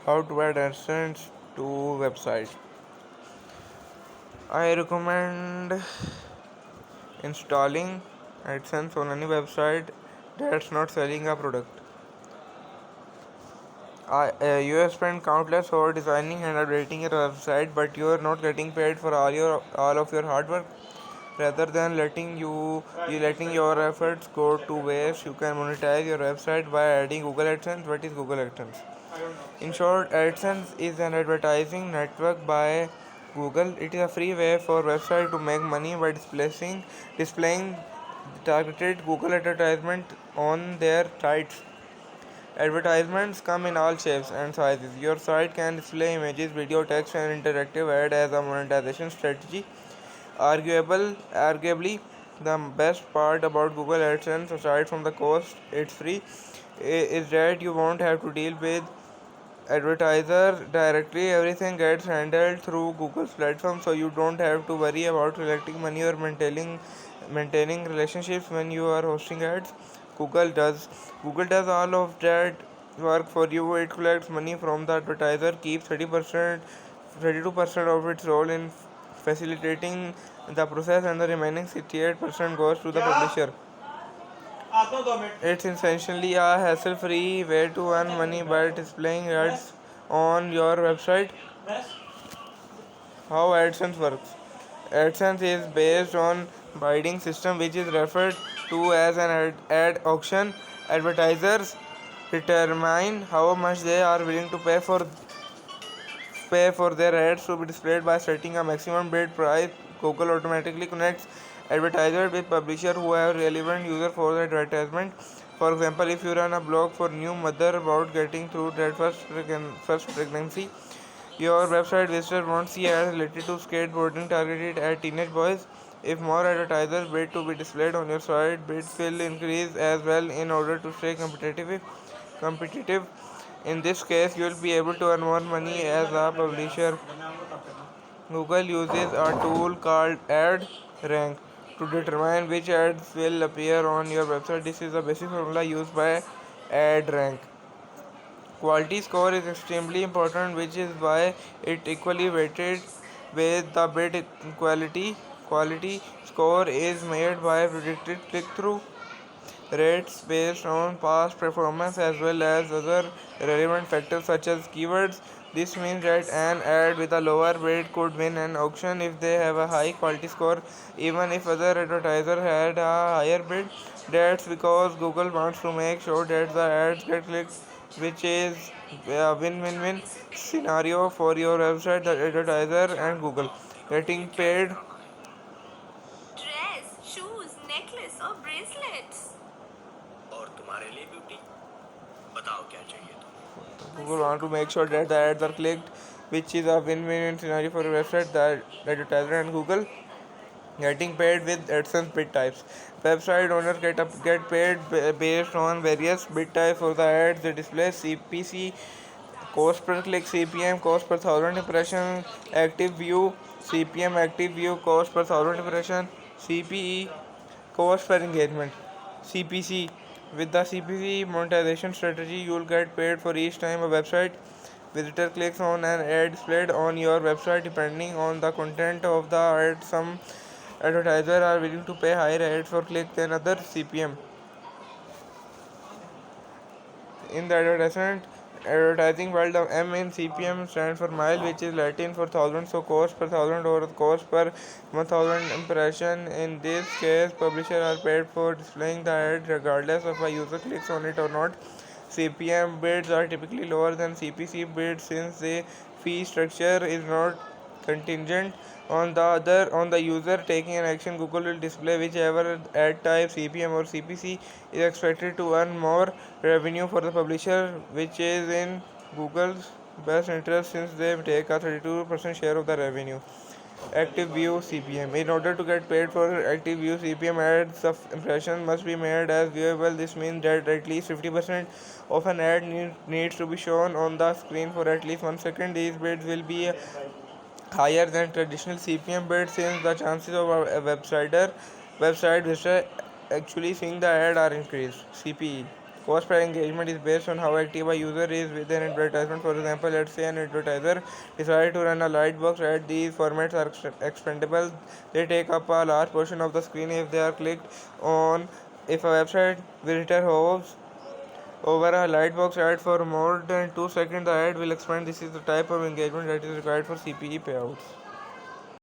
How to add adsense to website. I recommend installing adsense on any website that's not selling a product. You have spent countless hours designing and updating your website, but you are not getting paid for all of your hard work. Rather than letting your efforts go to waste, you can monetize your website by adding Google AdSense. What is Google AdSense? In short, AdSense is an advertising network by Google. It is a free way for websites to make money by displaying targeted Google advertisement on their sites. Advertisements come in all shapes and sizes. Your site can display images, video, text, and interactive ad as a monetization strategy. Arguably, the best part about Google AdSense, aside from the cost, it's free, is that you won't have to deal with advertiser directly. Everything gets handled through Google's platform, so you don't have to worry about collecting money or maintaining relationships when you are hosting ads. Google does all of that work for you. It collects money from the advertiser, keeps 32% of its role in facilitating the process, and the remaining 68% goes to the publisher. It's essentially a hassle-free way to earn money by displaying ads on your website. How AdSense works. AdSense is based on bidding system, which is referred to as an ad auction. Advertisers determine how much they are willing to pay for their ads to be displayed by setting a maximum bid price. Google automatically connects advertisers with publishers who have relevant users for the advertisement. For example, if you run a blog for new mother about getting through that first pregnancy, your website visitors won't see ads related to skateboarding targeted at teenage boys. If more advertisers bid to be displayed on your site, bids will increase as well in order to stay competitive. In this case, you will be able to earn more money as a publisher. Google uses a tool called Ad Rank to determine which ads will appear on your website. This is a basic formula used by Ad Rank. Quality score is extremely important, which is why it equally weighted with the bid quality. Quality score is made by predicted click-through rates based on past performance as well as other relevant factors such as keywords. This means that an ad with a lower bid could win an auction if they have a high quality score, even if other advertiser had a higher bid. That's because Google wants to make sure that the ads get clicked, which is a win-win-win scenario for your website, the advertiser, and Google. Getting paid. Dress, shoes, necklace or bracelets. और तुम्हारे लिए beauty बताओ क्या चाहिए तुम्हें Google want to make sure that the ads are clicked, which is a win-win scenario for your website, the advertiser, and Google. Getting paid with AdSense bid types. Website owners get paid based on various bid types for the ads they display. CPC, cost per click. CPM, cost per thousand impression. Active view, CPM, active view, cost per thousand impression. CPE, cost per engagement. CPC, with the CPC monetization strategy, you will get paid for each time a website visitor clicks on an ad displayed on your website. Depending on the content of the ad, some advertisers are willing to pay higher ads for click than other. CPM. In the advertising world, the M in CPM stands for mile, which is Latin for thousand, so cost per thousand or cost per 1000 impression. In this case, publishers are paid for displaying the ad regardless of a user clicks on it or not. CPM bids are typically lower than CPC bids since the fee structure is not contingent on the user taking an action. Google will display whichever ad type, CPM or CPC, is expected to earn more revenue for the publisher, which is in Google's best interest since they take a 32% share of the revenue. Active view CPM. In order to get paid for active view CPM, ads of impression must be made as viewable. This means that at least 50% of an ad needs to be shown on the screen for at least 1 second. These bids will be higher than traditional CPM bids since the chances of a website visitor actually seeing the ad are increased. CPE. Cost per engagement is based on how active a user is with an advertisement. For example, let's say an advertiser decided to run a lightbox ad. These formats are expendable. They take up a large portion of the screen if they are clicked on. If a website visitor hovers over a lightbox ad for more than 2 seconds, the ad will expand. This is the type of engagement that is required for CPE payouts.